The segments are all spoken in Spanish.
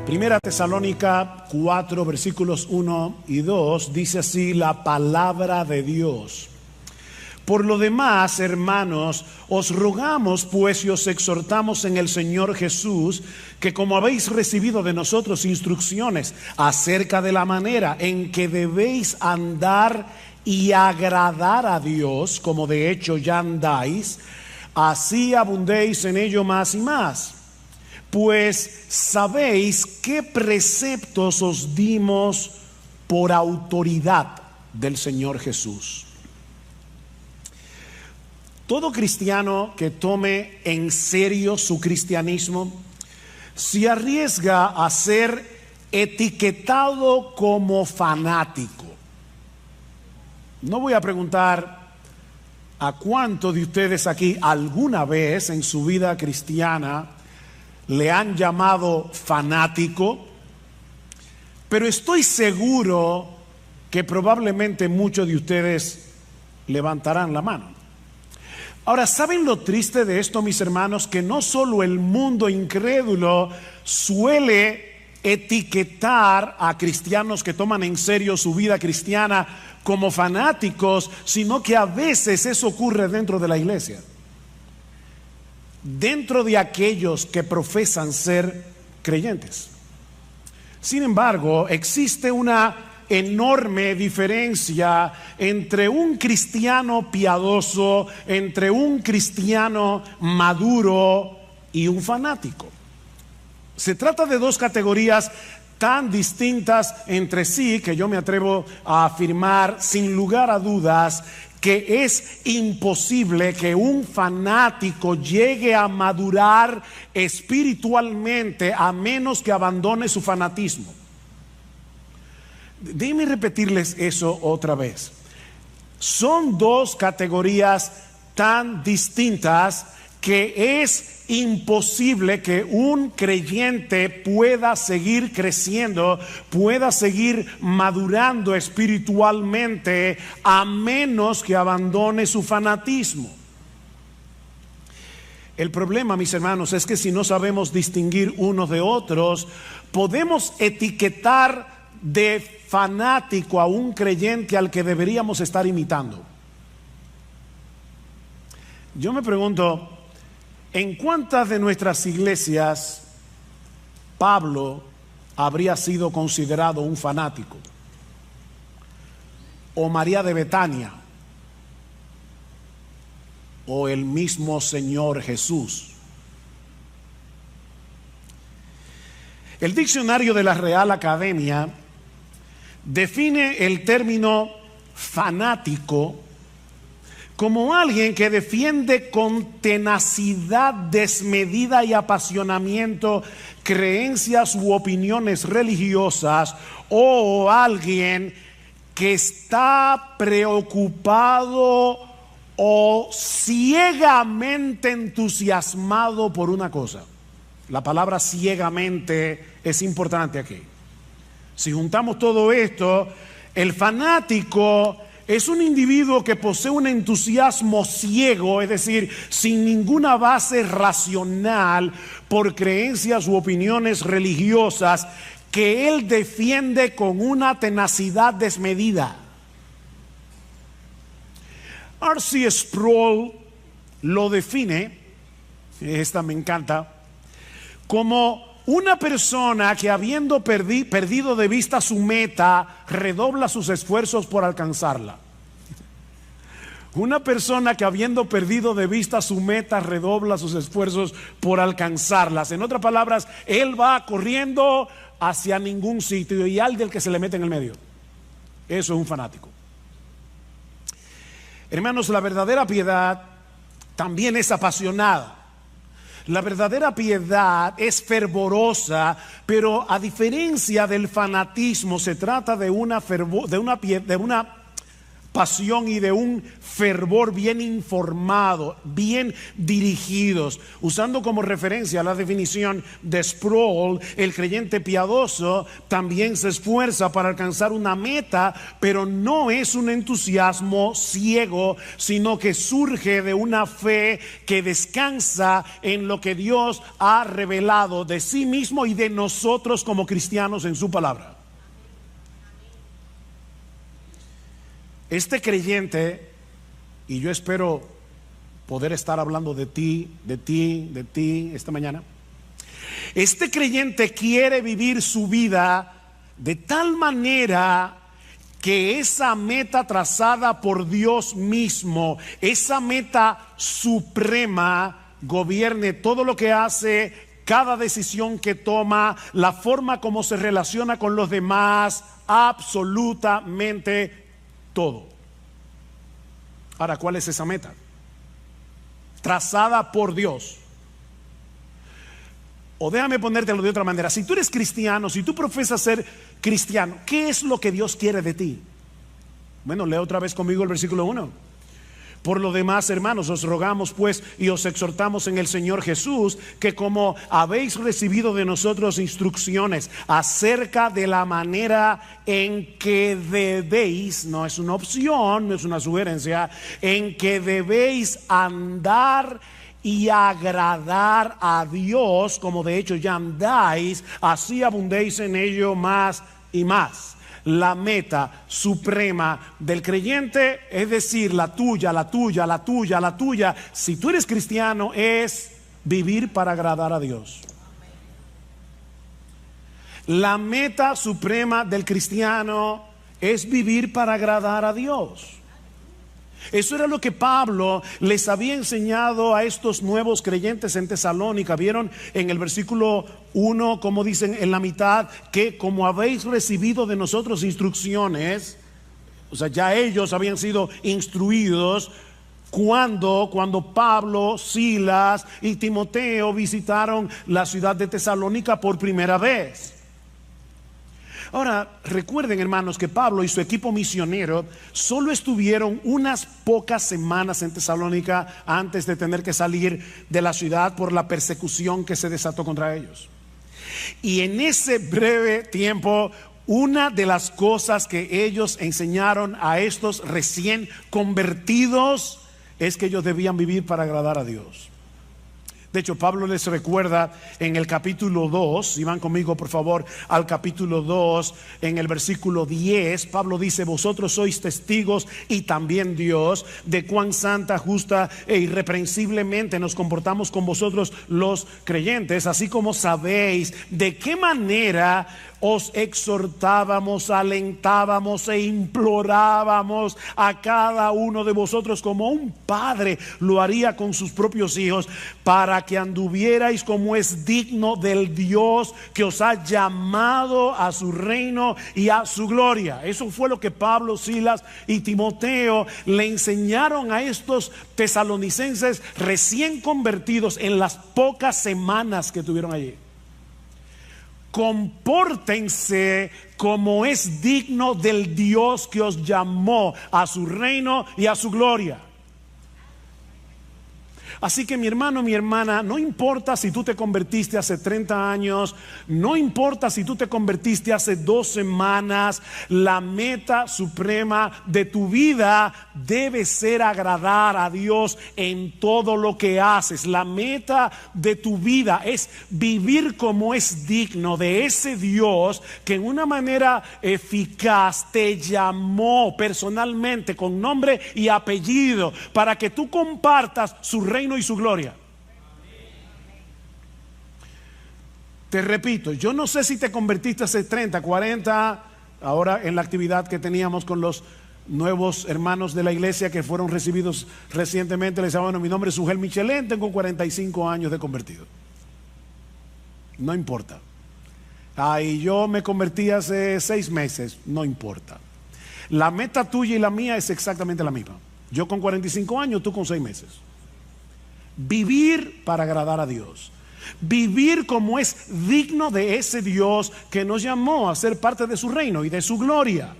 Primera Tesalónica 4, versículos 1 y 2, dice así la palabra de Dios. Por lo demás, hermanos, os rogamos pues y os exhortamos en el Señor Jesús, que como habéis recibido de nosotros instrucciones acerca de la manera en que debéis andar y agradar a Dios, como de hecho ya andáis, así abundéis en ello más y más. Pues sabéis qué preceptos os dimos por autoridad del Señor Jesús. Todo cristiano que tome en serio su cristianismo se arriesga a ser etiquetado como fanático. No voy a preguntar a cuántos de ustedes aquí alguna vez en su vida cristiana le han llamado fanático, pero estoy seguro que probablemente muchos de ustedes levantarán la mano. Ahora, ¿saben lo triste de esto, mis hermanos? Que no solo el mundo incrédulo suele etiquetar a cristianos que toman en serio su vida cristiana como fanáticos, sino que a veces eso ocurre dentro de la iglesia. Dentro de aquellos que profesan ser creyentes. Sin embargo, existe una enorme diferencia entre un cristiano piadoso, entre un cristiano maduro y un fanático. Se trata de dos categorías tan distintas entre sí que yo me atrevo a afirmar sin lugar a dudas que es imposible que un fanático llegue a madurar espiritualmente a menos que abandone su fanatismo. Déjenme repetirles eso otra vez. Son dos categorías tan distintas que es imposible que un creyente pueda seguir creciendo, pueda seguir madurando espiritualmente a menos que abandone su fanatismo. El problema, mis hermanos, es que si no sabemos distinguir unos de otros, podemos etiquetar de fanático a un creyente al que deberíamos estar imitando. Yo me pregunto, ¿en cuántas de nuestras iglesias Pablo habría sido considerado un fanático? ¿O María de Betania? ¿O el mismo Señor Jesús? El diccionario de la Real Academia define el término fanático como alguien que defiende con tenacidad desmedida y apasionamiento creencias u opiniones religiosas, o alguien que está preocupado o ciegamente entusiasmado por una cosa. La palabra ciegamente es importante aquí. Si juntamos todo esto, el fanático es un individuo que posee un entusiasmo ciego, es decir, sin ninguna base racional por creencias u opiniones religiosas que él defiende con una tenacidad desmedida. R.C. Sproul lo define, esta me encanta, como una persona que habiendo perdido de vista su meta, redobla sus esfuerzos por alcanzarla. Una persona que habiendo perdido de vista su meta, redobla sus esfuerzos por alcanzarlas. En otras palabras, él va corriendo hacia ningún sitio y al del que se le mete en el medio. Eso es un fanático. Hermanos, la verdadera piedad también es apasionada. La verdadera piedad es fervorosa, pero a diferencia del fanatismo se trata de una pasión y de un fervor bien informado, bien dirigidos. Usando como referencia la definición de Sproul, el creyente piadoso también se esfuerza para alcanzar una meta, pero no es un entusiasmo ciego, sino que surge de una fe que descansa en lo que Dios ha revelado de sí mismo y de nosotros como cristianos en su palabra. Este creyente, y yo espero poder estar hablando de ti esta mañana. Este creyente quiere vivir su vida de tal manera que esa meta trazada por Dios mismo, esa meta suprema, gobierne todo lo que hace, cada decisión que toma, la forma como se relaciona con los demás, absolutamente todo. Ahora, ¿cuál es esa meta? Trazada por Dios. O déjame ponértelo de otra manera. Si tú eres cristiano, si tú profesas ser cristiano, ¿qué es lo que Dios quiere de ti? Bueno, lee otra vez conmigo el versículo 1. Por lo demás, hermanos, os rogamos pues y os exhortamos en el Señor Jesús, que como habéis recibido de nosotros instrucciones acerca de la manera en que debéis, no es una opción, no es una sugerencia, en que debéis andar y agradar a Dios, como de hecho ya andáis, así abundéis en ello más y más. La meta suprema del creyente, es decir, la tuya, si tú eres cristiano, es vivir para agradar a Dios. La meta suprema del cristiano es vivir para agradar a Dios. Eso era lo que Pablo les había enseñado a estos nuevos creyentes en Tesalónica. Vieron en el versículo 1, como dicen en la mitad, que como habéis recibido de nosotros instrucciones, o sea, ya ellos habían sido instruidos cuando Pablo, Silas y Timoteo visitaron la ciudad de Tesalónica por primera vez. Ahora, recuerden, hermanos, que Pablo y su equipo misionero solo estuvieron unas pocas semanas en Tesalónica antes de tener que salir de la ciudad por la persecución que se desató contra ellos. Y en ese breve tiempo, una de las cosas que ellos enseñaron a estos recién convertidos es que ellos debían vivir para agradar a Dios. De hecho, Pablo les recuerda en el capítulo 2, si van conmigo por favor al capítulo 2, en el versículo 10, Pablo dice: vosotros sois testigos y también Dios de cuán santa, justa e irreprensiblemente nos comportamos con vosotros los creyentes, así como sabéis de qué manera os exhortábamos, alentábamos e implorábamos a cada uno de vosotros como un padre lo haría con sus propios hijos, para que anduvierais como es digno del Dios que os ha llamado a su reino y a su gloria. Eso fue lo que Pablo, Silas y Timoteo le enseñaron a estos tesalonicenses recién convertidos en las pocas semanas que tuvieron allí. Compórtense como es digno del Dios que os llamó a su reino y a su gloria. Así que mi hermano, mi hermana, no importa si tú te convertiste hace 30 años, no importa si tú te convertiste hace 2 semanas, la meta suprema de tu vida debe ser agradar a Dios en todo lo que haces. La meta de tu vida es vivir como es digno de ese Dios que en una manera eficaz te llamó personalmente con nombre y apellido para que tú compartas su reino y su gloria. Te repito, yo no sé si te convertiste hace 30, 40, ahora en la actividad que teníamos con los nuevos hermanos de la iglesia que fueron recibidos recientemente. Les decía: bueno, mi nombre es Ugel Michelén, tengo 45 años de convertido. No importa. Y yo me convertí hace 6 meses. No importa. La meta tuya y la mía es exactamente la misma. Yo con 45 años, tú con 6 meses. Vivir para agradar a Dios. Vivir como es digno de ese Dios que nos llamó a ser parte de su reino y de su gloria.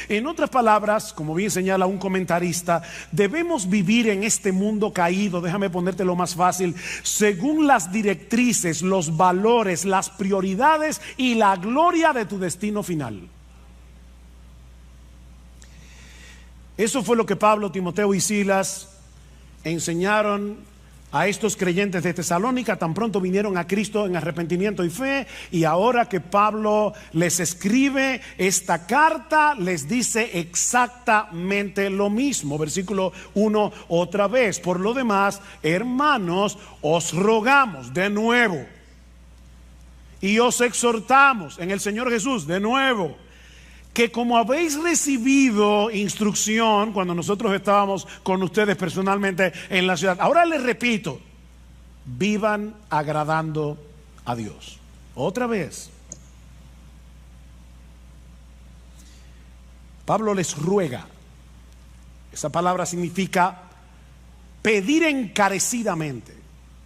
En otras palabras, como bien señala un comentarista, debemos vivir en este mundo caído, déjame ponértelo más fácil, según las directrices, los valores, las prioridades y la gloria de tu destino final. Eso fue lo que Pablo, Timoteo y Silas enseñaron a estos creyentes de Tesalónica tan pronto vinieron a Cristo en arrepentimiento y fe, y ahora que Pablo les escribe esta carta, les dice exactamente lo mismo. Versículo 1 otra vez: por lo demás, hermanos, os rogamos de nuevo y os exhortamos en el Señor Jesús de nuevo, que como habéis recibido instrucción cuando nosotros estábamos con ustedes personalmente en la ciudad, ahora les repito, vivan agradando a Dios. Otra vez, Pablo les ruega. Esa palabra significa pedir encarecidamente.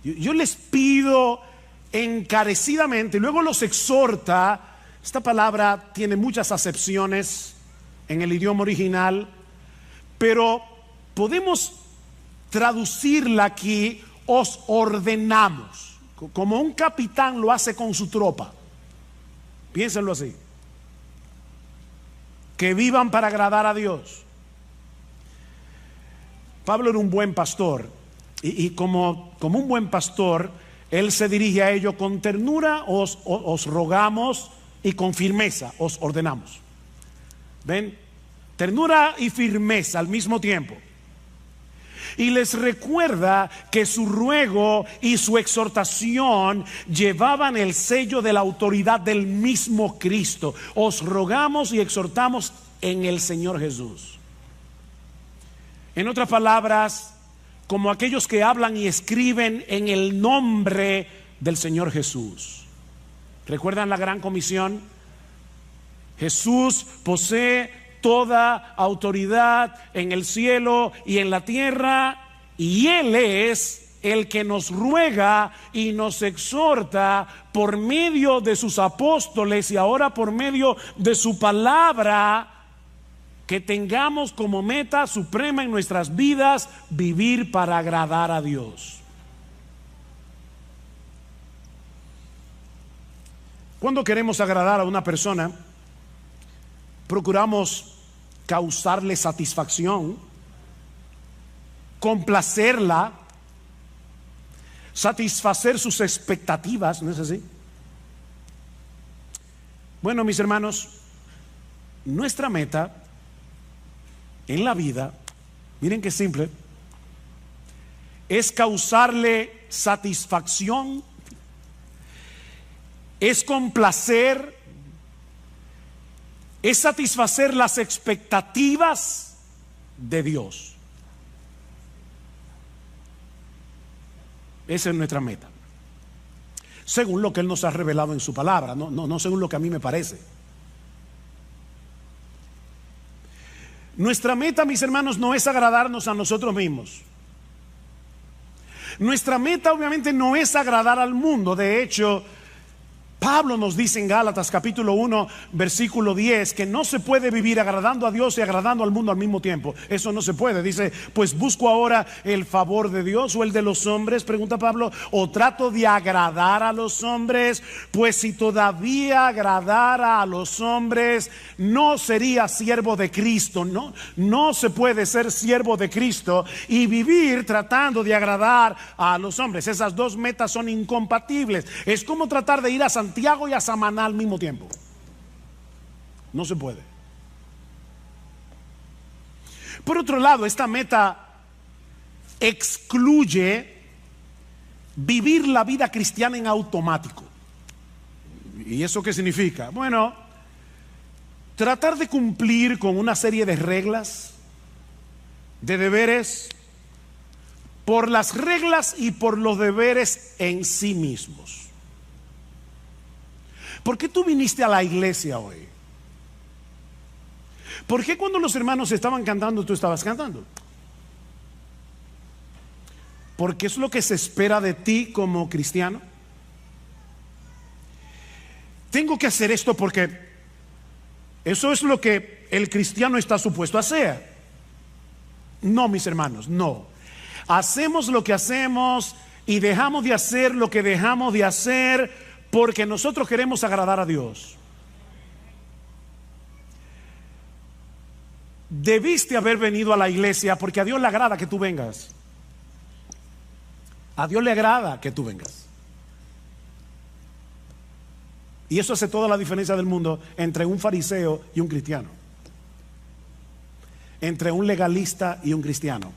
Yo les pido encarecidamente, luego los exhorta. Esta palabra tiene muchas acepciones en el idioma original, pero podemos traducirla aquí: os ordenamos, como un capitán lo hace con su tropa. Piénsenlo así: que vivan para agradar a Dios. Pablo era un buen pastor, y como un buen pastor, él se dirige a ellos con ternura: os rogamos, y con firmeza os ordenamos. ¿Ven? Ternura y firmeza al mismo tiempo. Y les recuerda que su ruego y su exhortación llevaban el sello de la autoridad del mismo Cristo. Os rogamos y exhortamos en el Señor Jesús. En otras palabras, como aquellos que hablan y escriben en el nombre del Señor Jesús. ¿Recuerdan la gran comisión? Jesús posee toda autoridad en el cielo y en la tierra, y Él es el que nos ruega y nos exhorta por medio de sus apóstoles y ahora por medio de su palabra, que tengamos como meta suprema en nuestras vidas vivir para agradar a Dios. Cuando queremos agradar a una persona, procuramos causarle satisfacción, complacerla, satisfacer sus expectativas, ¿no es así? Bueno, mis hermanos, nuestra meta en la vida, miren qué simple, es causarle satisfacción, es complacer, es satisfacer las expectativas de Dios. Esa es nuestra meta, según lo que Él nos ha revelado en su palabra, no según lo que a mí me parece. Nuestra meta, mis hermanos, no es agradarnos a nosotros mismos. Nuestra meta obviamente no es agradar al mundo. De hecho, Pablo nos dice en Gálatas capítulo 1 versículo 10 que no se puede vivir agradando a Dios y agradando al mundo al mismo tiempo. Eso no se puede. Dice: pues busco ahora el favor de Dios o el de los hombres, pregunta Pablo, o trato de agradar a los hombres. Pues si todavía agradara a los hombres, no sería siervo de Cristo. No se puede ser siervo de Cristo y vivir tratando de agradar a los hombres. Esas dos metas son incompatibles. Es como tratar de ir a Santiago y a Samaná al mismo tiempo. No se puede. Por otro lado, esta meta excluye vivir la vida cristiana en automático. ¿Y eso qué significa? Bueno, tratar de cumplir con una serie de reglas, de deberes, por las reglas y por los deberes en sí mismos. ¿Por qué tú viniste a la iglesia hoy? ¿Por qué cuando los hermanos estaban cantando tú estabas cantando? Porque es lo que se espera de ti como cristiano. Tengo que hacer esto porque Eso es lo que el cristiano está supuesto a hacer. No, mis hermanos, no. Hacemos lo que hacemos y dejamos de hacer lo que dejamos de hacer porque nosotros queremos agradar a Dios. Debiste haber venido a la iglesia porque a Dios le agrada que tú vengas. A Dios le agrada que tú vengas. Y eso hace toda la diferencia del mundo entre un fariseo y un cristiano. Entre un legalista y un cristiano.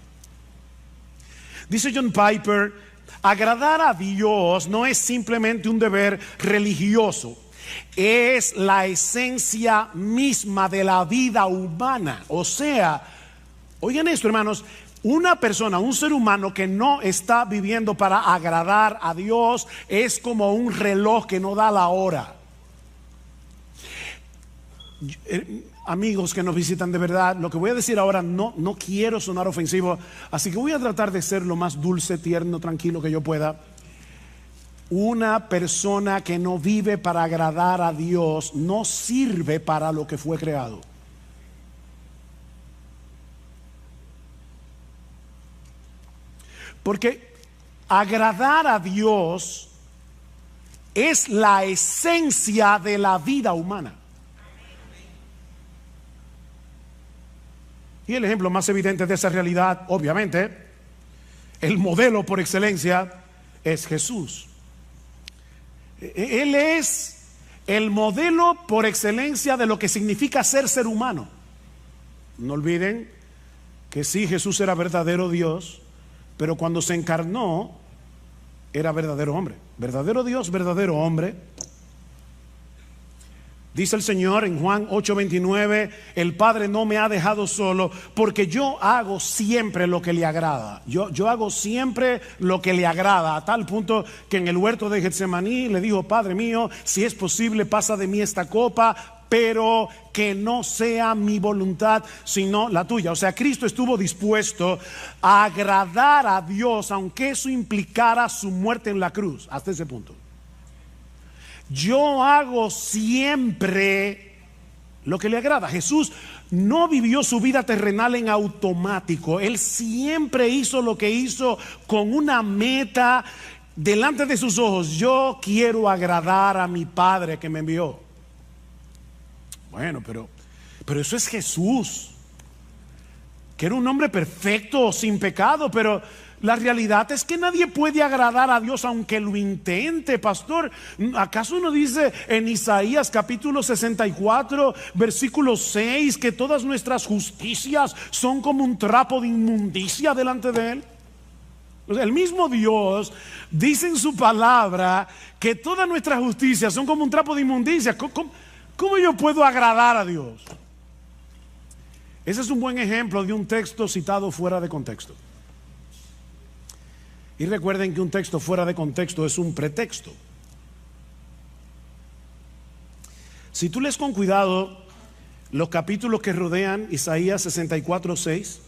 Dice John Piper, agradar a Dios no es simplemente un deber religioso, es la esencia misma de la vida humana. O sea, oigan esto, hermanos, una persona, un ser humano que no está viviendo para agradar a Dios es como un reloj que no da la hora. Amigos que nos visitan, de verdad, lo que voy a decir ahora no quiero sonar ofensivo, así que voy a tratar de ser lo más dulce, tierno, tranquilo que yo pueda. Una persona que no vive para agradar a Dios no sirve para lo que fue creado. Porque agradar a Dios es la esencia de la vida humana. Y el ejemplo más evidente de esa realidad, obviamente, el modelo por excelencia es Jesús. Él es el modelo por excelencia de lo que significa ser humano. No olviden que sí, Jesús era verdadero Dios, pero cuando se encarnó era verdadero hombre. Verdadero Dios, verdadero hombre. Dice el Señor en Juan 8:29, el Padre no me ha dejado solo porque yo hago siempre lo que le agrada. Yo hago siempre lo que le agrada, a tal punto que en el huerto de Getsemaní le dijo, Padre mío, si es posible pasa de mí esta copa, pero que no sea mi voluntad sino la tuya. O sea, Cristo estuvo dispuesto a agradar a Dios aunque eso implicara su muerte en la cruz, hasta ese punto. Yo hago siempre lo que le agrada. Jesús no vivió su vida terrenal en automático. Él siempre hizo lo que hizo con una meta delante de sus ojos. Yo quiero agradar a mi Padre que me envió. Bueno, pero eso es Jesús, que era un hombre perfecto, sin pecado, pero la realidad es que nadie puede agradar a Dios aunque lo intente, pastor. ¿Acaso no dice en Isaías capítulo 64, versículo 6, que todas nuestras justicias son como un trapo de inmundicia delante de Él? O sea, el mismo Dios dice en su palabra que todas nuestras justicias son como un trapo de inmundicia. ¿Cómo yo puedo agradar a Dios? Ese es un buen ejemplo de un texto citado fuera de contexto. Y recuerden que un texto fuera de contexto es un pretexto. Si tú lees con cuidado los capítulos que rodean Isaías 64:6,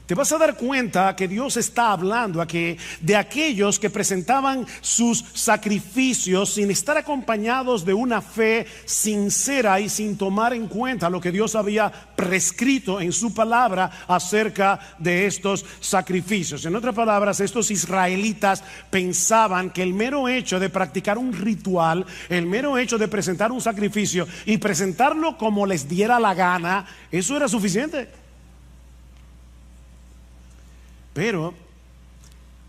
te vas a dar cuenta que Dios está hablando aquí de aquellos que presentaban sus sacrificios sin estar acompañados de una fe sincera y sin tomar en cuenta lo que Dios había prescrito en su palabra acerca de estos sacrificios. En otras palabras, estos israelitas pensaban que el mero hecho de practicar un ritual, el mero hecho de presentar un sacrificio y presentarlo como les diera la gana, eso era suficiente. Pero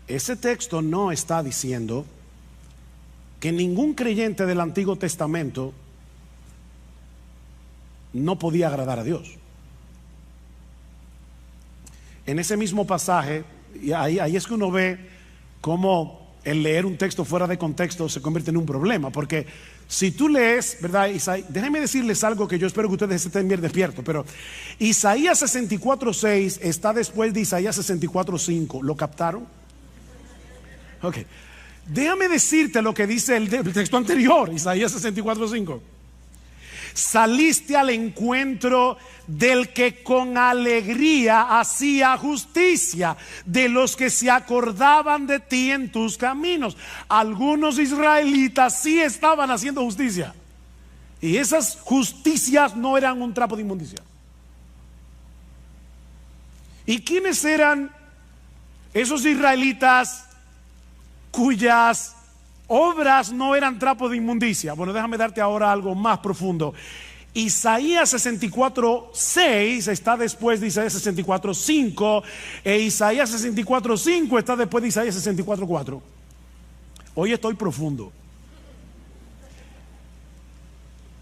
ese texto no está diciendo que ningún creyente del Antiguo Testamento no podía agradar a Dios. En ese mismo pasaje, y ahí es que uno ve cómo el leer un texto fuera de contexto se convierte en un problema, porque si tú lees, ¿verdad? Déjenme decirles algo que yo espero que ustedes estén bien despiertos, pero Isaías 64:6 está después de Isaías 64:5. ¿Lo captaron? Ok. Déjame decirte lo que dice el texto anterior, Isaías 64:5. Saliste al encuentro del que con alegría hacía justicia, de los que se acordaban de ti en tus caminos. Algunos israelitas sí estaban haciendo justicia. Y esas justicias no eran un trapo de inmundicia. ¿Y quiénes eran esos israelitas cuyas obras no eran trapo de inmundicia? Bueno, déjame darte ahora algo más profundo. Isaías 64:6 está después de Isaías 64:5, e Isaías 64:5 está después de Isaías 64:4. Hoy estoy profundo.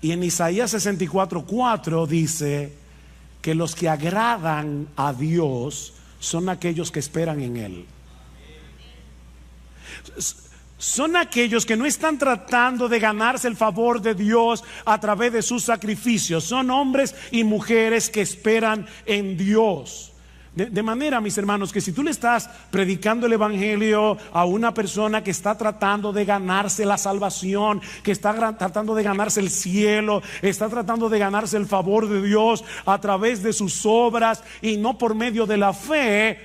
Y en Isaías 64:4 dice que los que agradan a Dios son aquellos que esperan en Él. Son aquellos que no están tratando de ganarse el favor de Dios a través de sus sacrificios. Son hombres y mujeres que esperan en Dios. De manera, mis hermanos, que si tú le estás predicando el evangelio a una persona que está tratando de ganarse la salvación, que está tratando de ganarse el cielo, está tratando de ganarse el favor de Dios a través de sus obras y no por medio de la fe,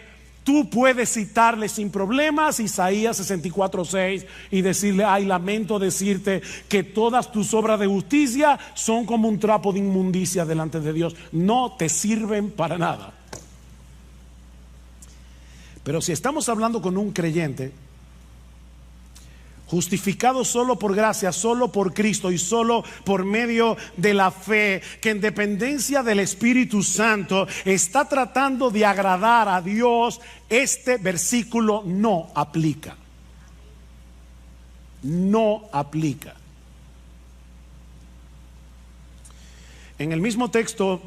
tú puedes citarle sin problemas Isaías 64:6 y decirle: ay, lamento decirte que todas tus obras de justicia son como un trapo de inmundicia delante de Dios, no te sirven para nada. Pero si estamos hablando con un creyente justificado solo por gracia, solo por Cristo y solo por medio de la fe, que en dependencia del Espíritu Santo está tratando de agradar a Dios, este versículo no aplica. No aplica. En el mismo texto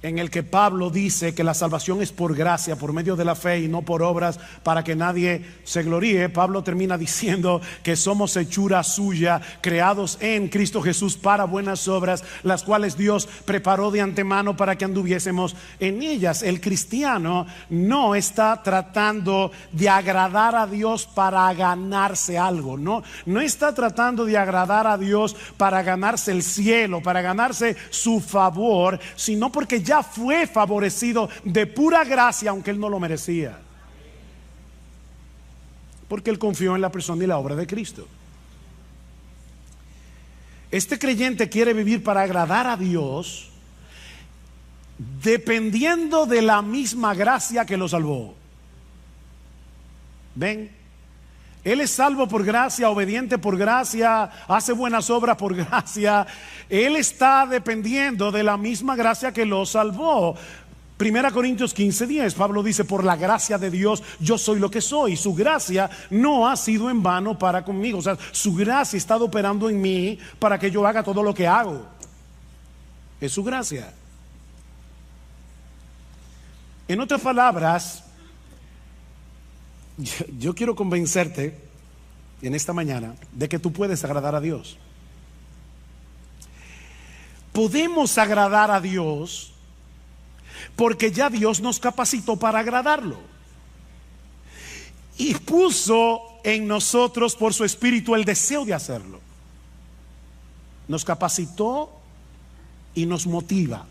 en el que Pablo dice que la salvación es por gracia, por medio de la fe y no por obras, para que nadie se gloríe, Pablo termina diciendo que somos hechura suya, creados en Cristo Jesús para buenas obras, las cuales Dios preparó de antemano para que anduviésemos en ellas. El cristiano no está tratando de agradar a Dios para ganarse algo, no está tratando de agradar a Dios para ganarse el cielo, para ganarse su favor, sino porque ya fue favorecido de pura gracia, aunque él no lo merecía, porque él confió en la persona y la obra de Cristo. Este creyente quiere vivir para agradar a Dios, dependiendo de la misma gracia que lo salvó. ¿Ven? Él es salvo por gracia, obediente por gracia, hace buenas obras por gracia. Él está dependiendo de la misma gracia que lo salvó. 1 Corintios 15:10, Pablo dice: por la gracia de Dios yo soy lo que soy. Su gracia no ha sido en vano para conmigo. O sea, su gracia ha estado operando en mí para que yo haga todo lo que hago. Es su gracia. En otras palabras, yo quiero convencerte en esta mañana de que tú puedes agradar a Dios. Podemos agradar a Dios porque ya Dios nos capacitó para agradarlo y puso en nosotros por su Espíritu el deseo de hacerlo. Nos capacitó y nos motiva.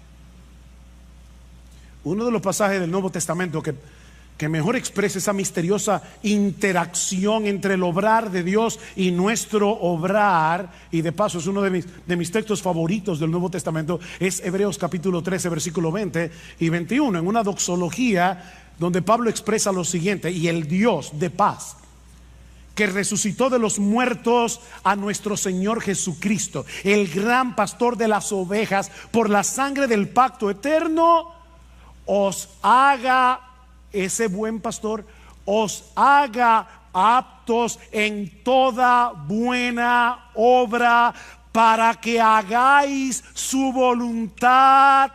Uno de los pasajes del Nuevo Testamento que mejor expresa esa misteriosa interacción entre el obrar de Dios y nuestro obrar, y de paso es uno de mis textos favoritos del Nuevo Testamento, es Hebreos capítulo 13 versículo 20 y 21, en una doxología donde Pablo expresa lo siguiente: y el Dios de paz, que resucitó de los muertos a nuestro Señor Jesucristo, el gran pastor de las ovejas, por la sangre del pacto eterno, os haga, ese buen pastor, os haga aptos en toda buena obra, para que hagáis su voluntad.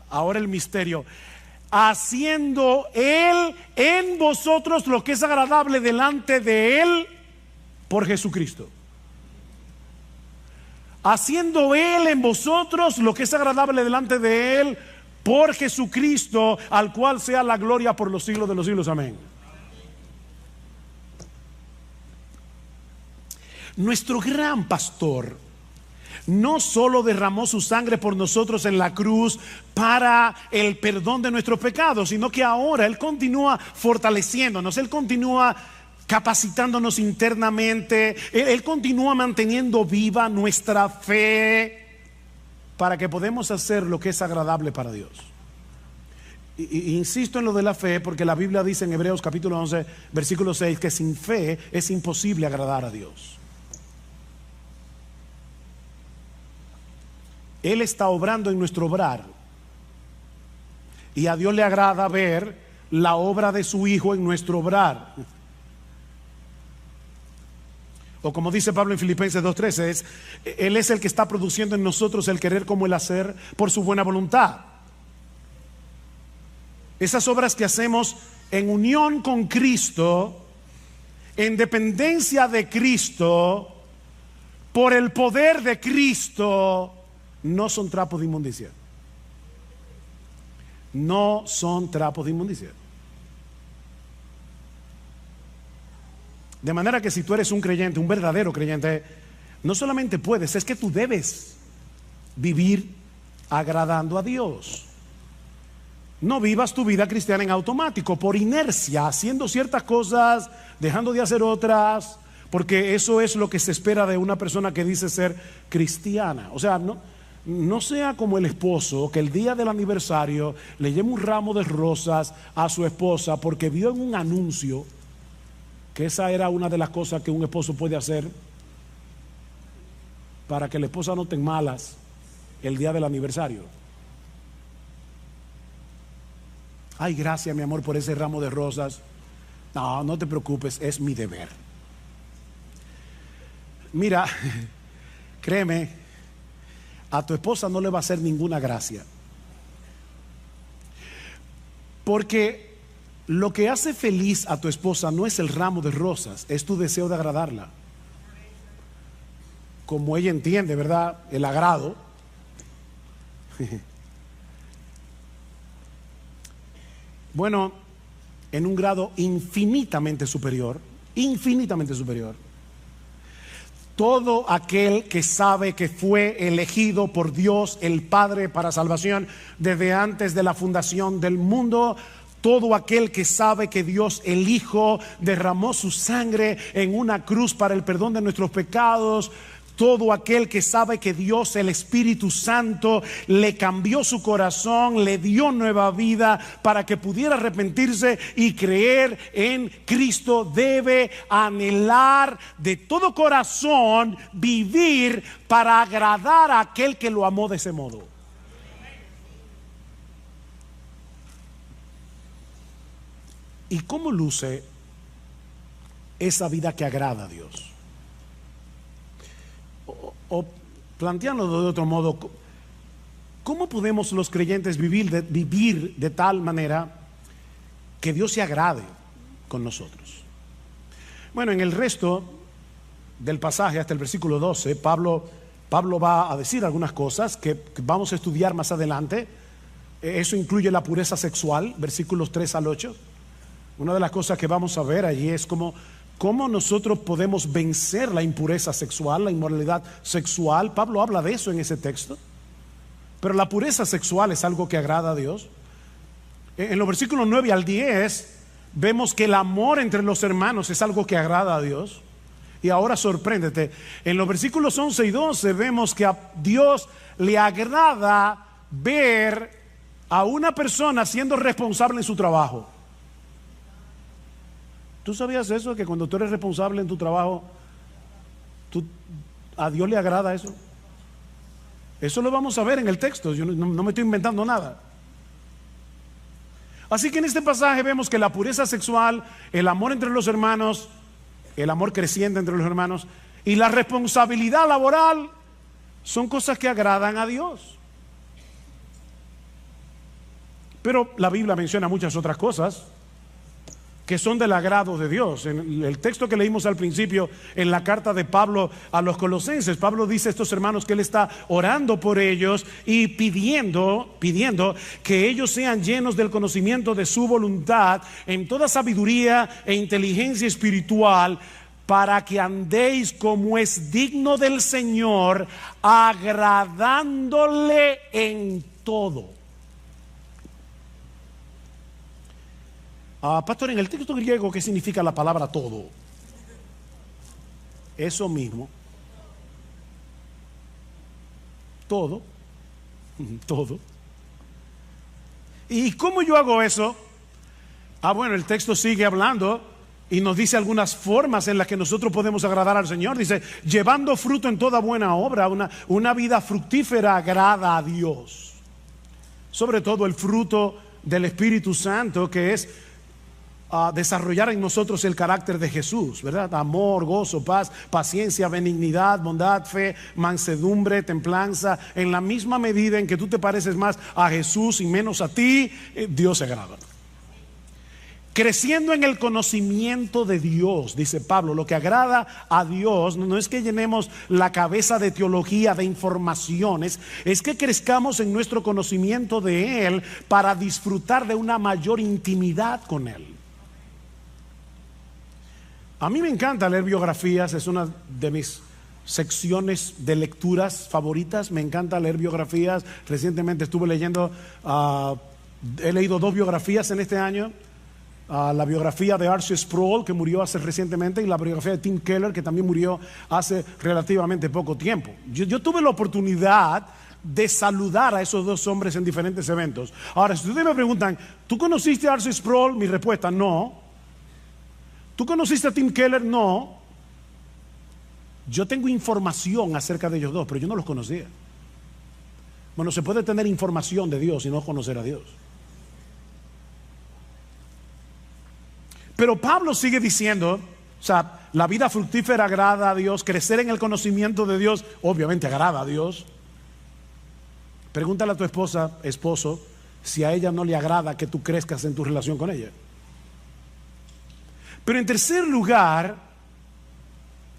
Ahora el misterio: haciendo Él en vosotros lo que es agradable delante de Él por Jesucristo. Haciendo Él en vosotros lo que es agradable delante de Él por Jesucristo, al cual sea la gloria por los siglos de los siglos. Amén. Nuestro gran pastor no solo derramó su sangre por nosotros en la cruz para el perdón de nuestros pecados, sino que ahora Él continúa fortaleciéndonos, Él continúa capacitándonos internamente. Él continúa manteniendo viva nuestra fe para que podamos hacer lo que es agradable para Dios. Insisto en lo de la fe porque la Biblia dice en Hebreos capítulo 11 versículo 6 que sin fe es imposible agradar a Dios. Él está obrando en nuestro obrar y a Dios le agrada ver la obra de su Hijo en nuestro obrar. O como dice Pablo en Filipenses 2:13, Él es el que está produciendo en nosotros el querer como el hacer por su buena voluntad. Esas obras que hacemos en unión con Cristo, en dependencia de Cristo, por el poder de Cristo, no son trapos de inmundicia. No son trapos de inmundicia. De manera que si tú eres un creyente, un verdadero creyente, no solamente puedes, es que tú debes vivir agradando a Dios. No vivas tu vida cristiana en automático, por inercia, haciendo ciertas cosas, dejando de hacer otras, porque eso es lo que se espera de una persona que dice ser cristiana. O sea, no sea como el esposo que el día del aniversario le lleva un ramo de rosas a su esposa porque vio en un anuncio que esa era una de las cosas que un esposo puede hacer para que la esposa no tenga malas el día del aniversario. Ay, gracias mi amor por ese ramo de rosas. No, no te preocupes, es mi deber. Mira, créeme, a tu esposa no le va a hacer ninguna gracia. Porque lo que hace feliz a tu esposa no es el ramo de rosas, es tu deseo de agradarla. Como ella entiende, ¿verdad? El agrado. Bueno, en un grado infinitamente superior, todo aquel que sabe que fue elegido por Dios el Padre para salvación desde antes de la fundación del mundo, todo aquel que sabe que Dios el Hijo derramó su sangre en una cruz para el perdón de nuestros pecados, todo aquel que sabe que Dios el Espíritu Santo le cambió su corazón, le dio nueva vida para que pudiera arrepentirse y creer en Cristo, debe anhelar de todo corazón vivir para agradar a aquel que lo amó de ese modo. ¿Y cómo luce esa vida que agrada a Dios? O planteándolo de otro modo, ¿cómo podemos los creyentes vivir de tal manera que Dios se agrade con nosotros? Bueno, en el resto del pasaje, hasta el versículo 12, Pablo va a decir algunas cosas que vamos a estudiar más adelante. Eso incluye la pureza sexual, versículos 3 al 8. Una de las cosas que vamos a ver allí es cómo nosotros podemos vencer la impureza sexual, la inmoralidad sexual. Pablo habla de eso en ese texto. Pero la pureza sexual es algo que agrada a Dios. En los versículos 9 al 10 vemos que el amor entre los hermanos es algo que agrada a Dios. Y ahora sorpréndete, en los versículos 11 y 12 vemos que a Dios le agrada ver a una persona siendo responsable en su trabajo. ¿Tú sabías eso? Que cuando tú eres responsable en tu trabajo, a Dios le agrada eso. Eso lo vamos a ver en el texto. Yo no me estoy inventando nada. Así que en este pasaje vemos que la pureza sexual, el amor entre los hermanos, el amor creciente entre los hermanos y la responsabilidad laboral son cosas que agradan a Dios. Pero la Biblia menciona muchas otras cosas que son del agrado de Dios. En el texto que leímos al principio, en la carta de Pablo a los Colosenses, Pablo dice a estos hermanos que él está orando por ellos y pidiendo que ellos sean llenos del conocimiento de su voluntad en toda sabiduría e inteligencia espiritual, para que andéis como es digno del Señor, agradándole en todo. Pastor, en el texto griego, ¿qué significa la palabra todo? Eso mismo. Todo. Todo. ¿Y cómo yo hago eso? Bueno, el texto sigue hablando y nos dice algunas formas en las que nosotros podemos agradar al Señor. Dice, llevando fruto en toda buena obra, una vida fructífera agrada a Dios. Sobre todo el fruto del Espíritu Santo, que es desarrollar en nosotros el carácter de Jesús, ¿verdad? Amor, gozo, paz, paciencia, benignidad, bondad, fe, mansedumbre, templanza. En la misma medida en que tú te pareces más a Jesús y menos a ti, Dios se agrada. Creciendo en el conocimiento de Dios, dice Pablo. Lo que agrada a Dios no es que llenemos la cabeza de teología, de informaciones, es que crezcamos en nuestro conocimiento de Él para disfrutar de una mayor intimidad con Él. A mí me encanta leer biografías, es una de mis secciones de lecturas favoritas. Me encanta leer biografías. Recientemente estuve leyendo, he leído 2 biografías en este año. La biografía de R.C. Sproul, que murió hace recientemente, y la biografía de Tim Keller, que también murió hace relativamente poco tiempo. Yo tuve la oportunidad de saludar a esos 2 hombres en diferentes eventos. Ahora, si ustedes me preguntan, ¿tú conociste a R.C. Sproul? Mi respuesta, no. ¿Tú conociste a Tim Keller? No. Yo tengo información acerca de ellos 2, pero yo no los conocía. Bueno, se puede tener información de Dios y no conocer a Dios. Pero Pablo sigue diciendo, o sea, la vida fructífera agrada a Dios, crecer en el conocimiento de Dios, obviamente agrada a Dios. Pregúntale a tu esposa, esposo, si a ella no le agrada que tú crezcas en tu relación con ella. Pero en tercer lugar,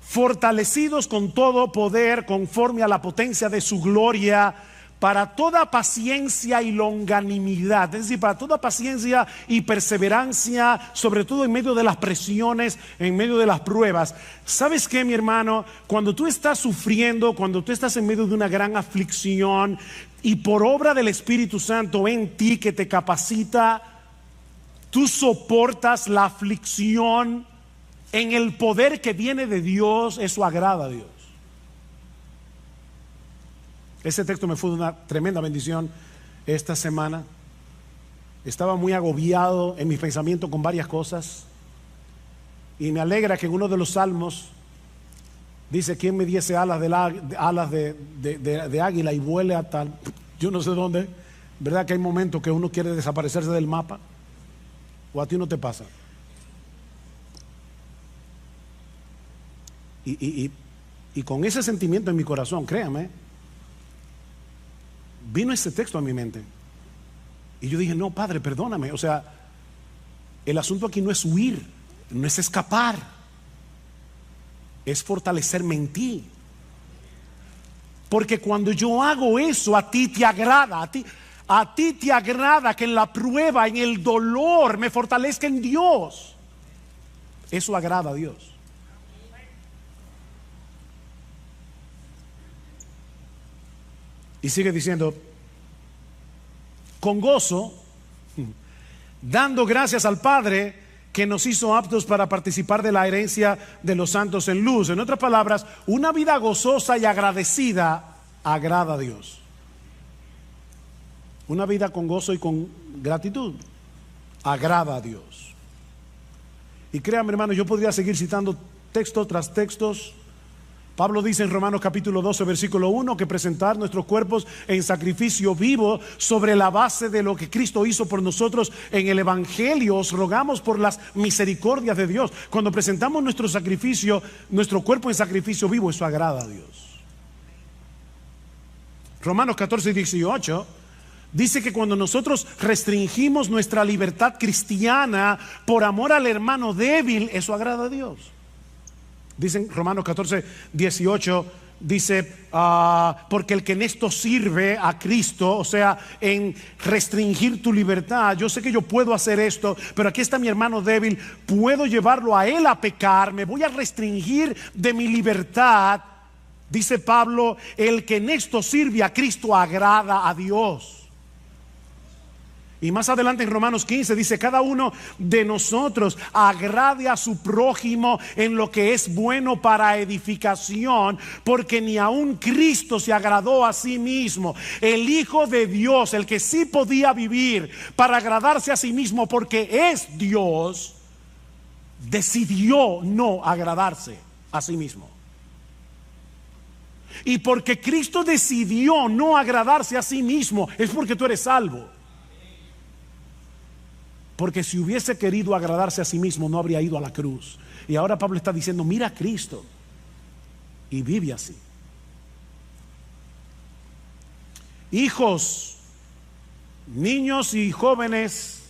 fortalecidos con todo poder conforme a la potencia de su gloria, para toda paciencia y longanimidad, es decir, para toda paciencia y perseverancia, sobre todo en medio de las presiones, en medio de las pruebas. ¿Sabes qué, mi hermano? Cuando tú estás sufriendo, cuando tú estás en medio de una gran aflicción y por obra del Espíritu Santo en ti que te capacita, tú soportas la aflicción en el poder que viene de Dios. Eso agrada a Dios. Ese texto me fue de una tremenda bendición esta semana. Estaba muy agobiado en mis pensamientos con varias cosas, y me alegra que en uno de los salmos dice: ¿quién me diese alas de águila y vuele a tal, yo no sé dónde? ¿Verdad que hay momentos que uno quiere desaparecerse del mapa? ¿O a ti no te pasa? Y con ese sentimiento en mi corazón, créame, vino ese texto a mi mente. Y yo dije: no, Padre, perdóname. O sea, el asunto aquí no es huir, no es escapar, es fortalecerme en ti. Porque cuando yo hago eso, a ti te agrada, a ti te agrada que en la prueba, en el dolor, me fortalezca en Dios. Eso agrada a Dios. Y sigue diciendo: con gozo, dando gracias al Padre que nos hizo aptos para participar de la herencia de los santos en luz. En otras palabras, una vida gozosa y agradecida agrada a Dios. Una vida con gozo y con gratitud agrada a Dios. Y créanme, hermano, yo podría seguir citando texto tras textos. Pablo dice en Romanos capítulo 12 versículo 1 que presentar nuestros cuerpos en sacrificio vivo sobre la base de lo que Cristo hizo por nosotros en el Evangelio. Os rogamos por las misericordias de Dios. Cuando presentamos nuestro sacrificio, nuestro cuerpo en sacrificio vivo, eso agrada a Dios. Romanos 14 y 18 dice que cuando nosotros restringimos nuestra libertad cristiana por amor al hermano débil, eso agrada a Dios. Dicen Romanos 14, 18, dice, porque el que en esto sirve a Cristo, o sea, en restringir tu libertad, yo sé que yo puedo hacer esto, pero aquí está mi hermano débil, puedo llevarlo a él a pecar, me voy a restringir de mi libertad. Dice Pablo, el que en esto sirve a Cristo agrada a Dios. Y más adelante en Romanos 15 dice: cada uno de nosotros agrade a su prójimo en lo que es bueno para edificación, porque ni aun Cristo se agradó a sí mismo. El Hijo de Dios, el que sí podía vivir para agradarse a sí mismo porque es Dios, decidió no agradarse a sí mismo. Y porque Cristo decidió no agradarse a sí mismo, es porque tú eres salvo. Porque si hubiese querido agradarse a sí mismo, no habría ido a la cruz. Y ahora Pablo está diciendo: mira a Cristo y vive así. Hijos, niños y jóvenes,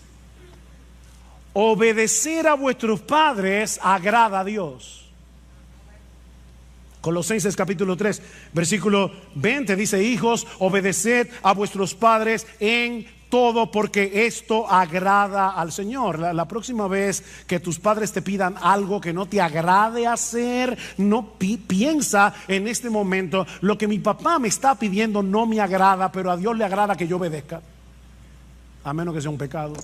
obedecer a vuestros padres agrada a Dios. Colosenses capítulo 3 versículo 20 dice: hijos, obedeced a vuestros padres en todo, porque esto agrada al Señor. La próxima vez que tus padres te pidan algo que no te agrade hacer, no piensa en este momento: lo que mi papá me está pidiendo no me agrada, pero a Dios le agrada que yo obedezca, a menos que sea un pecado.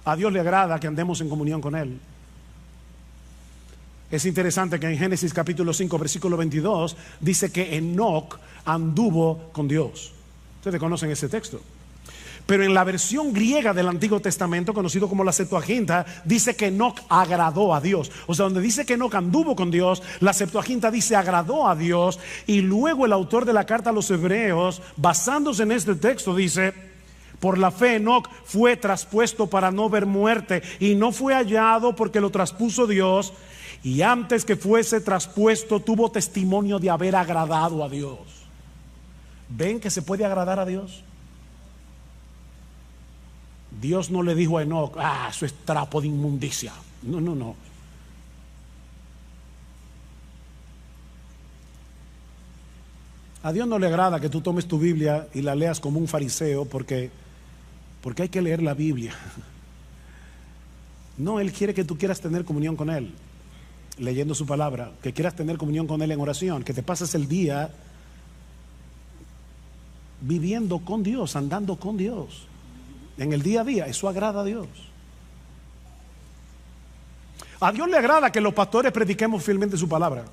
A Dios le agrada que andemos en comunión con Él. Es interesante que en Génesis capítulo 5 versículo 22 dice que Enoc anduvo con Dios. Ustedes conocen ese texto. Pero en la versión griega del Antiguo Testamento, conocido como la Septuaginta, dice que Enoc agradó a Dios. O sea, donde dice que Enoc anduvo con Dios, la Septuaginta dice agradó a Dios. Y luego el autor de la carta a los Hebreos, basándose en este texto, dice: por la fe Enoc fue traspuesto para no ver muerte, y no fue hallado porque lo traspuso Dios, y antes que fuese traspuesto tuvo testimonio de haber agradado a Dios. ¿Ven que se puede agradar a Dios? Dios no le dijo a Enoc: eso es trapo de inmundicia. No. A Dios no le agrada que tú tomes tu Biblia y la leas como un fariseo porque hay que leer la Biblia. No, Él quiere que tú quieras tener comunión con Él, leyendo su palabra, que quieras tener comunión con Él en oración, que te pases el día viviendo con Dios, andando con Dios en el día a día. Eso agrada a Dios. A Dios le agrada que los pastores prediquemos fielmente su palabra.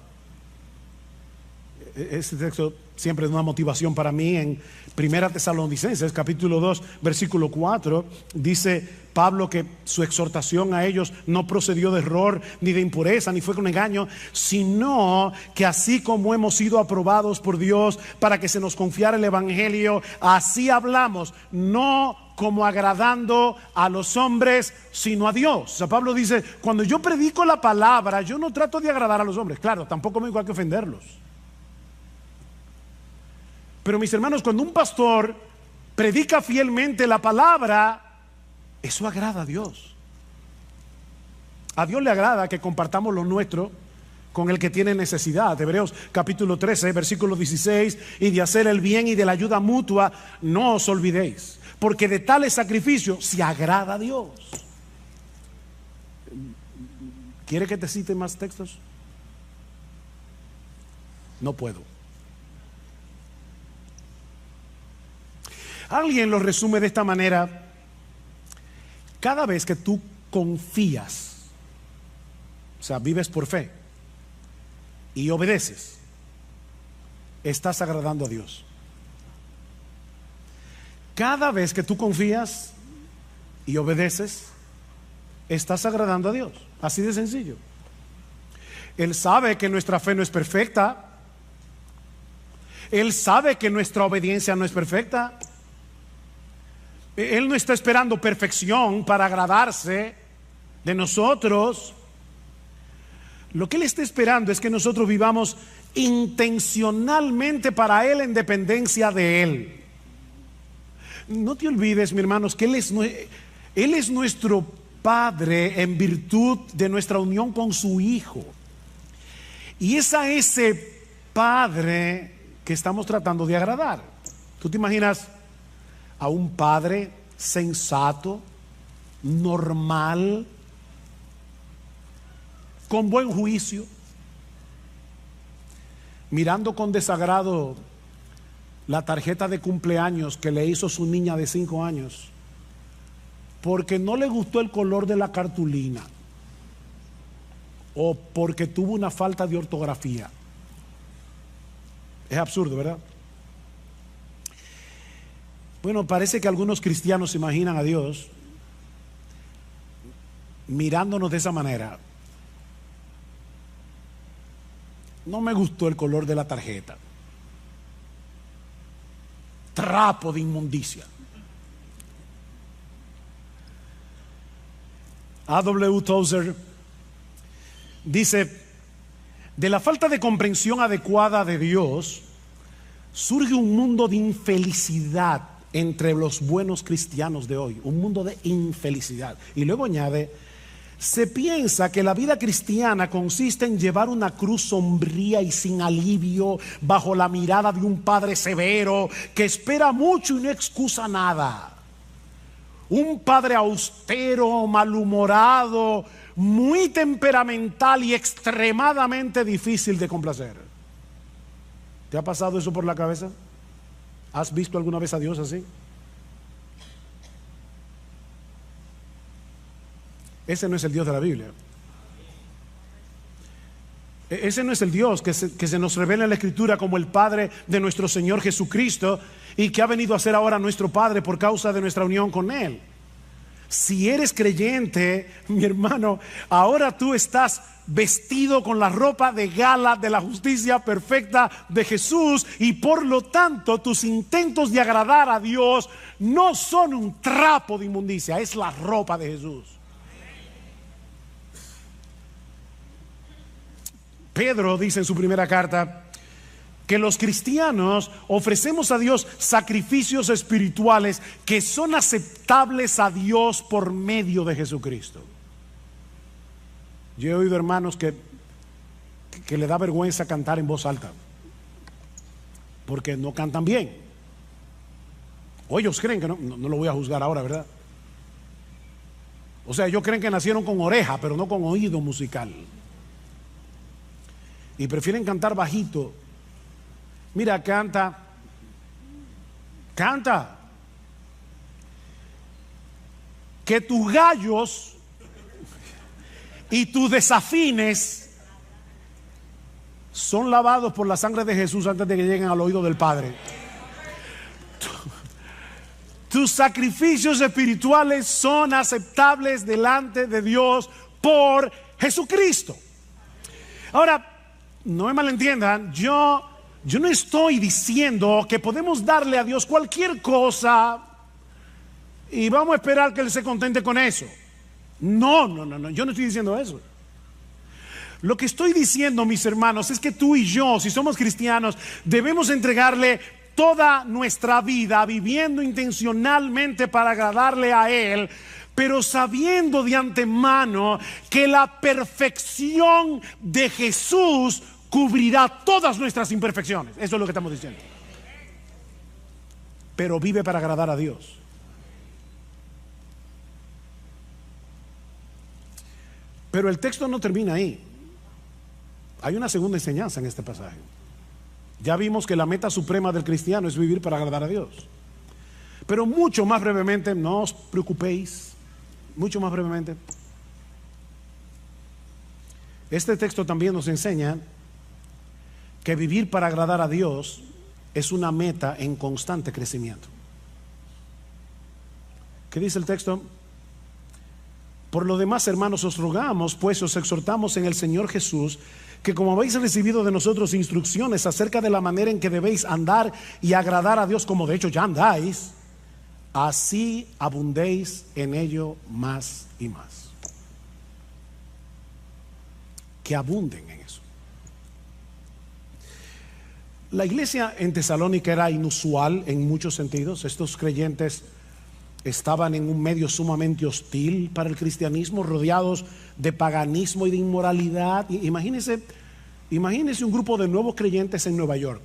Este texto siempre es una motivación para mí. En 1 Tesalonicenses capítulo 2 versículo 4 dice Pablo que su exhortación a ellos no procedió de error, ni de impureza, ni fue con engaño, sino que así como hemos sido aprobados por Dios para que se nos confiara el evangelio, así hablamos, no como agradando a los hombres, sino a Dios. O sea, Pablo dice: cuando yo predico la palabra, yo no trato de agradar a los hombres. Claro, tampoco me digo hay que ofenderlos. Pero mis hermanos, cuando un pastor predica fielmente la palabra, eso agrada a Dios. A Dios le agrada que compartamos lo nuestro con el que tiene necesidad. Hebreos capítulo 13 versículo 16: y de hacer el bien y de la ayuda mutua no os olvidéis, porque de tales sacrificios se agrada a Dios. ¿Quiere que te cite más textos? No puedo. Alguien lo resume de esta manera: cada vez que tú confías, o sea, vives por fe y obedeces, estás agradando a Dios. Cada vez que tú confías y obedeces, estás agradando a Dios. Así de sencillo. Él sabe que nuestra fe no es perfecta. Él sabe que nuestra obediencia no es perfecta. Él no está esperando perfección para agradarse de nosotros. Lo que Él está esperando es que nosotros vivamos intencionalmente para Él en dependencia de Él. No te olvides, mi hermanos, que Él es nuestro Padre en virtud de nuestra unión con su Hijo. Y es a ese Padre que estamos tratando de agradar. ¿Tú te imaginas a un padre sensato, normal, con buen juicio, mirando con desagrado la tarjeta de cumpleaños que le hizo su niña de 5 años porque no le gustó el color de la cartulina o porque tuvo una falta de ortografía. Es absurdo, ¿verdad? Bueno, parece que algunos cristianos se imaginan a Dios mirándonos de esa manera. No me gustó el color de la tarjeta. Trapo de inmundicia. A.W. Tozer dice: de la falta de comprensión adecuada de Dios surge un mundo de infelicidad entre los buenos cristianos de hoy, un mundo de infelicidad. Y luego añade: se piensa que la vida cristiana consiste en llevar una cruz sombría y sin alivio bajo la mirada de un padre severo que espera mucho y no excusa nada. Un padre austero, malhumorado, muy temperamental y extremadamente difícil de complacer. ¿Te ha pasado eso por la cabeza? ¿Has visto alguna vez a Dios así? Ese no es el Dios de la Biblia. Ese no es el Dios que se nos revela en la Escritura como el Padre de nuestro Señor Jesucristo y que ha venido a ser ahora nuestro Padre por causa de nuestra unión con Él. Si eres creyente, mi hermano, ahora tú estás vestido con la ropa de gala de la justicia perfecta de Jesús, y por lo tanto tus intentos de agradar a Dios no son un trapo de inmundicia, es la ropa de Jesús. Pedro dice en su primera carta que los cristianos ofrecemos a Dios sacrificios espirituales que son aceptables a Dios por medio de Jesucristo. Yo he oído hermanos que le da vergüenza cantar en voz alta porque no cantan bien, o ellos creen que no lo voy a juzgar ahora, ¿verdad? O sea, ellos creen que nacieron con oreja pero no con oído musical y prefieren cantar bajito. Mira, canta. Que tus gallos y tus desafines son lavados por la sangre de Jesús antes de que lleguen al oído del Padre. Tus sacrificios espirituales son aceptables delante de Dios por Jesucristo. Ahora, no me malentiendan, yo no estoy diciendo que podemos darle a Dios cualquier cosa y vamos a esperar que Él se contente con eso. No, yo no estoy diciendo eso. Lo que estoy diciendo, mis hermanos, es que tú y yo, si somos cristianos, debemos entregarle toda nuestra vida viviendo intencionalmente para agradarle a Él, pero sabiendo de antemano que la perfección de Jesús cubrirá todas nuestras imperfecciones. Eso es lo que estamos diciendo. Pero vive para agradar a Dios. Pero el texto no termina ahí. Hay una segunda enseñanza en este pasaje. Ya vimos que la meta suprema del cristiano es vivir para agradar a Dios. Pero mucho más brevemente, no os preocupéis, mucho más brevemente, este texto también nos enseña que vivir para agradar a Dios es una meta en constante crecimiento. ¿Qué dice el texto? Por lo demás, hermanos, os rogamos, pues os exhortamos en el Señor Jesús, que como habéis recibido de nosotros instrucciones acerca de la manera en que debéis andar y agradar a Dios, como de hecho ya andáis, así abundéis en ello más y más. Que abunden en eso. La iglesia en Tesalónica era inusual en muchos sentidos. Estos creyentes estaban en un medio sumamente hostil para el cristianismo, rodeados de paganismo y de inmoralidad. Imagínense un grupo de nuevos creyentes en Nueva York,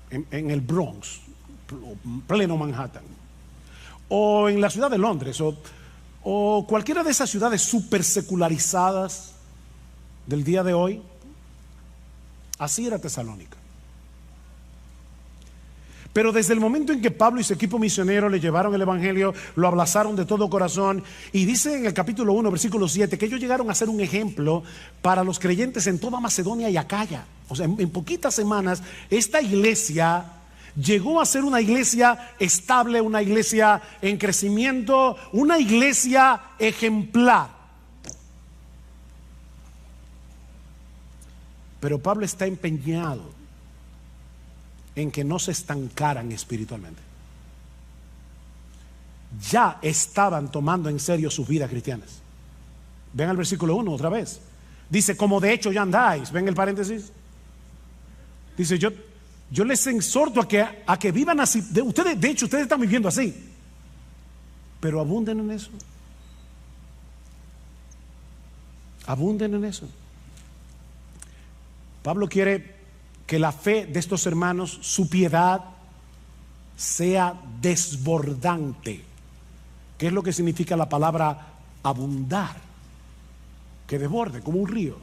en el Bronx, pleno Manhattan, o en la ciudad de Londres, o cualquiera de esas ciudades súper secularizadas del día de hoy. Así era Tesalónica. Pero desde el momento en que Pablo y su equipo misionero le llevaron el evangelio, lo abrazaron de todo corazón, y dice en el capítulo 1, versículo 7, que ellos llegaron a ser un ejemplo para los creyentes en toda Macedonia y Acaya. O sea, en poquitas semanas esta iglesia llegó a ser una iglesia estable, una iglesia en crecimiento, una iglesia ejemplar. Pero Pablo está empeñado en que no se estancaran espiritualmente. Ya estaban tomando en serio sus vidas cristianas. Ven al versículo 1 otra vez. Dice, como de hecho ya andáis. Ven el paréntesis. Dice, yo les exhorto a que vivan así. De hecho, ustedes están viviendo así. Pero abunden en eso. Abunden en eso. Pablo quiere que la fe de estos hermanos, su piedad, sea desbordante. ¿Qué es lo que significa la palabra abundar? Que desborde, como un río.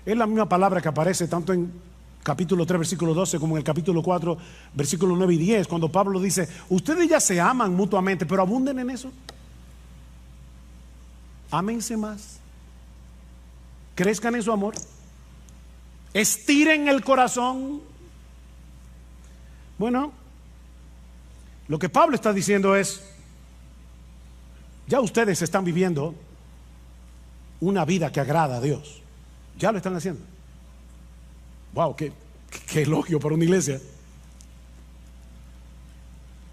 Es la misma palabra que aparece tanto en capítulo 3, versículo 12, como en el capítulo 4, versículo 9 y 10, cuando Pablo dice, ustedes ya se aman mutuamente, pero abunden en eso. Ámense más. Crezcan en su amor. Estiren el corazón. Bueno, lo que Pablo está diciendo es, ya ustedes están viviendo una vida que agrada a Dios. Ya lo están haciendo. Wow, qué elogio para una iglesia.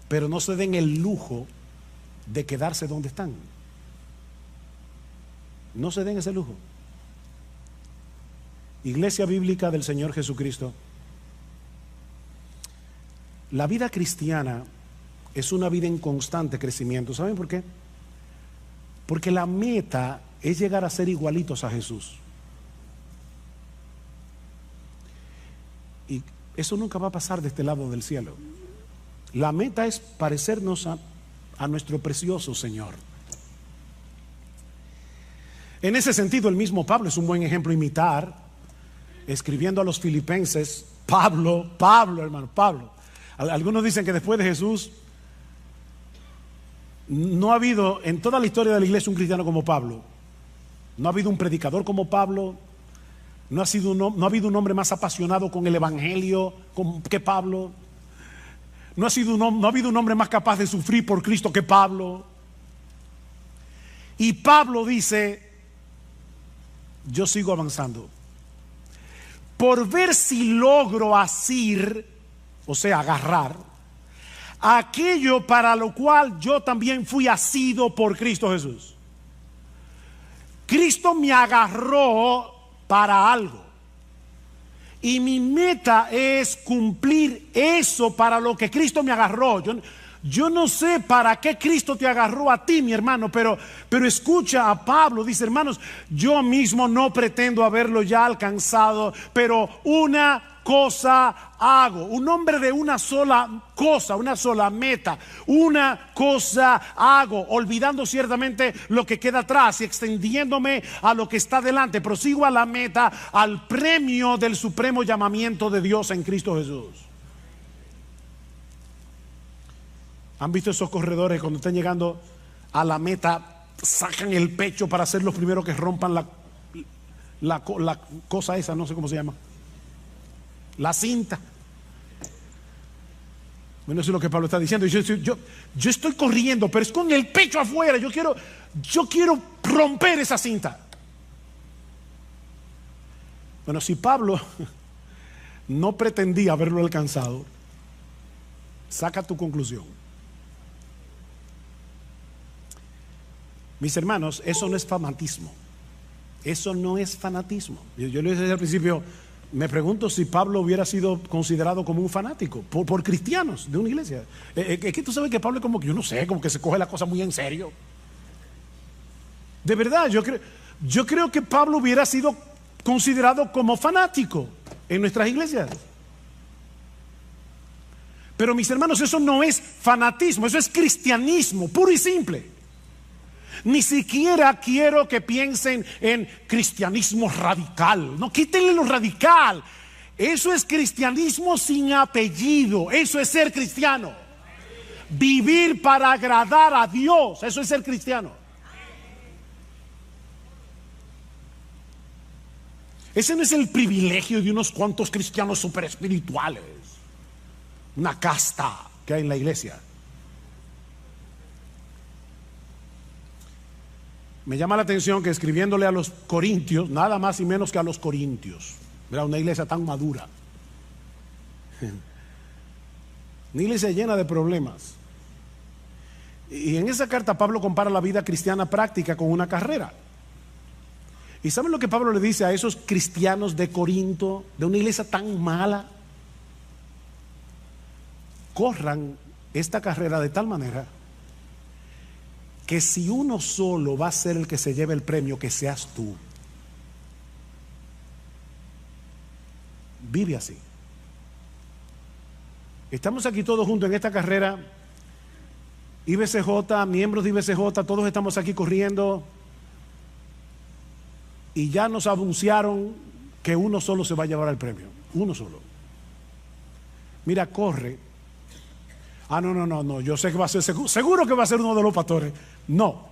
Pero no se den el lujo de quedarse donde están. No se den ese lujo. Iglesia Bíblica del Señor Jesucristo, la vida cristiana es una vida en constante crecimiento. ¿Saben por qué? Porque la meta es llegar a ser igualitos a Jesús. Y eso nunca va a pasar de este lado del cielo. La meta es parecernos a nuestro precioso Señor. En ese sentido, el mismo Pablo es un buen ejemplo a imitar. Escribiendo a los filipenses, Pablo, hermano, Pablo. Algunos dicen que después de Jesús no ha habido en toda la historia de la iglesia un cristiano como Pablo. No ha habido un predicador como Pablo. No ha habido un hombre más apasionado con el evangelio que Pablo. No ha habido un hombre más capaz de sufrir por Cristo que Pablo. Y Pablo dice, yo sigo avanzando por ver si logro asir, o sea, agarrar aquello para lo cual yo también fui asido por Cristo Jesús. Cristo me agarró para algo y mi meta es cumplir eso para lo que Cristo me agarró. Yo no sé para qué Cristo te agarró a ti, mi hermano, pero escucha a Pablo. Dice, hermanos, yo mismo no pretendo haberlo ya alcanzado, pero una cosa hago. Un hombre de una sola cosa, una sola meta. Una cosa hago, olvidando ciertamente lo que queda atrás y extendiéndome a lo que está delante. Prosigo a la meta, al premio del supremo llamamiento de Dios en Cristo Jesús. ¿Han visto esos corredores cuando están llegando a la meta, sacan el pecho para ser los primeros que rompan la cosa esa, no sé cómo se llama, la cinta? Bueno, eso es lo que Pablo está diciendo. Yo estoy corriendo, pero es con el pecho afuera. Yo quiero romper esa cinta. Bueno, si Pablo no pretendía haberlo alcanzado, saca tu conclusión. Mis hermanos, eso no es fanatismo. Eso no es fanatismo. Yo le decía al principio, me pregunto si Pablo hubiera sido considerado como un fanático por cristianos de una iglesia. Es que tú sabes que Pablo es como que, yo no sé, como que se coge la cosa muy en serio. De verdad, yo creo que Pablo hubiera sido considerado como fanático en nuestras iglesias. Pero mis hermanos, eso no es fanatismo, eso es cristianismo puro y simple. Ni siquiera quiero que piensen en cristianismo radical. No, quítenle lo radical. Eso es cristianismo sin apellido. Eso es ser cristiano. Vivir para agradar a Dios. Eso es ser cristiano. Ese no es el privilegio de unos cuantos cristianos super espirituales. Una casta que hay en la iglesia. Me llama la atención que escribiéndole a los corintios, nada más y menos que a los corintios, era una iglesia tan madura, una iglesia llena de problemas. Y en esa carta Pablo compara la vida cristiana práctica con una carrera. ¿Y saben lo que Pablo le dice a esos cristianos de Corinto, de una iglesia tan mala? Corran esta carrera de tal manera que si uno solo va a ser el que se lleve el premio, que seas tú. Vive así. Estamos aquí todos juntos en esta carrera. IBCJ, miembros de IBCJ, todos estamos aquí corriendo. Y ya nos anunciaron que uno solo se va a llevar el premio. Uno solo. Mira, corre. Ah, no, yo sé que va a ser, seguro que va a ser uno de los pastores. No.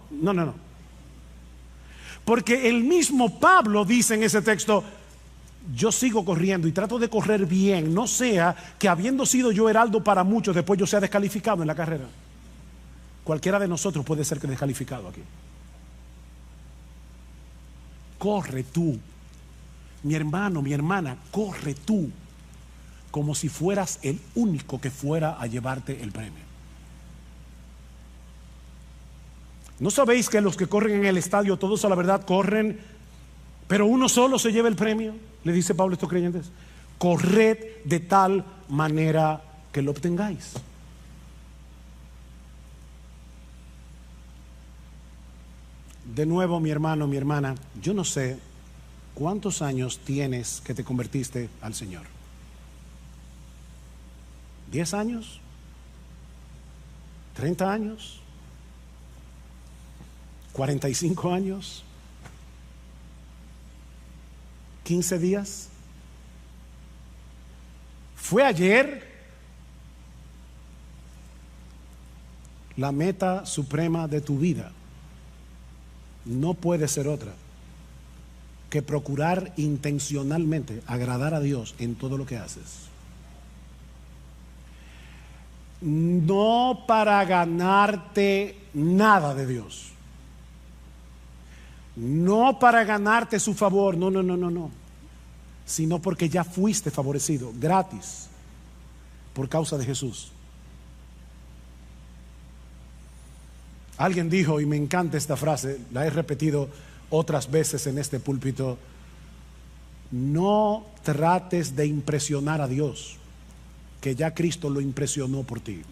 Porque el mismo Pablo dice en ese texto, yo sigo corriendo y trato de correr bien, no sea que habiendo sido yo heraldo para muchos, después yo sea descalificado en la carrera. Cualquiera de nosotros puede ser descalificado aquí. Corre tú, mi hermano, mi hermana, corre tú, como si fueras el único que fuera a llevarte el premio. ¿No sabéis que los que corren en el estadio, todos a la verdad corren, pero uno solo se lleva el premio? Le dice Pablo a estos creyentes. Corred de tal manera que lo obtengáis. De nuevo, mi hermano, mi hermana, yo no sé cuántos años tienes que te convertiste al Señor. ¿10 años? ¿30 años? ¿45 años? ¿15 días? ¿Fue ayer? La meta suprema de tu vida no puede ser otra que procurar intencionalmente agradar a Dios en todo lo que haces. No para ganarte nada de Dios, no para ganarte su favor, no, sino porque ya fuiste favorecido gratis por causa de Jesús. Alguien dijo, y me encanta esta frase, la he repetido otras veces en este púlpito: no trates de impresionar a Dios, que ya Cristo lo impresionó por ti.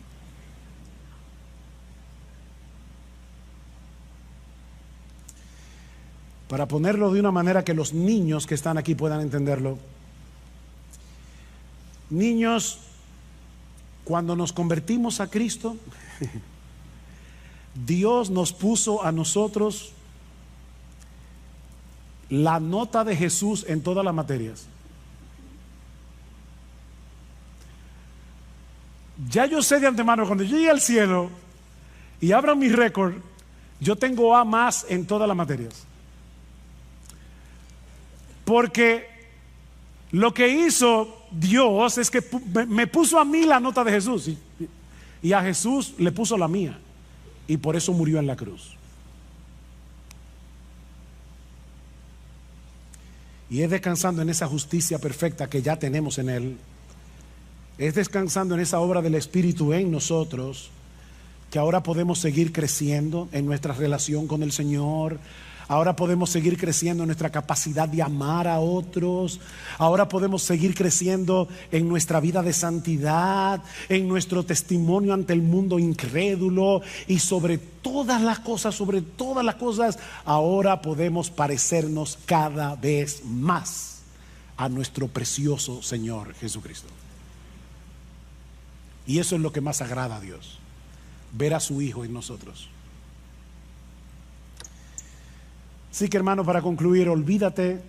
Para ponerlo de una manera que los niños que están aquí puedan entenderlo. Niños, cuando nos convertimos a Cristo, Dios nos puso a nosotros la nota de Jesús en todas las materias. Ya yo sé de antemano, cuando yo llegue al cielo y abran mi récord, yo tengo A más en todas las materias. Porque lo que hizo Dios es que me puso a mí la nota de Jesús y a Jesús le puso la mía, y por eso murió en la cruz. Y es descansando en esa justicia perfecta que ya tenemos en Él, es descansando en esa obra del Espíritu en nosotros, que ahora podemos seguir creciendo en nuestra relación con el Señor. Ahora podemos seguir creciendo en nuestra capacidad de amar a otros. Ahora podemos seguir creciendo en nuestra vida de santidad, en nuestro testimonio ante el mundo incrédulo. Y sobre todas las cosas, ahora podemos parecernos cada vez más a nuestro precioso Señor Jesucristo. Y eso es lo que más agrada a Dios, ver a su Hijo en nosotros. Así que, hermano, para concluir, olvídate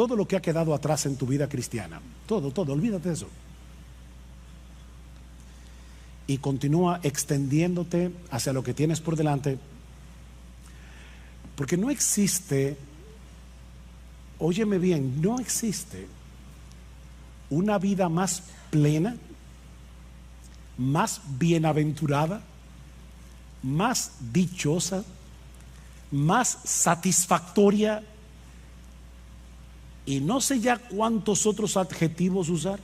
todo lo que ha quedado atrás en tu vida cristiana. Todo, olvídate de eso. Y continúa extendiéndote hacia lo que tienes por delante. Porque no existe, óyeme bien, no existe una vida más plena, más bienaventurada, más dichosa, más satisfactoria, y no sé ya cuántos otros adjetivos usar,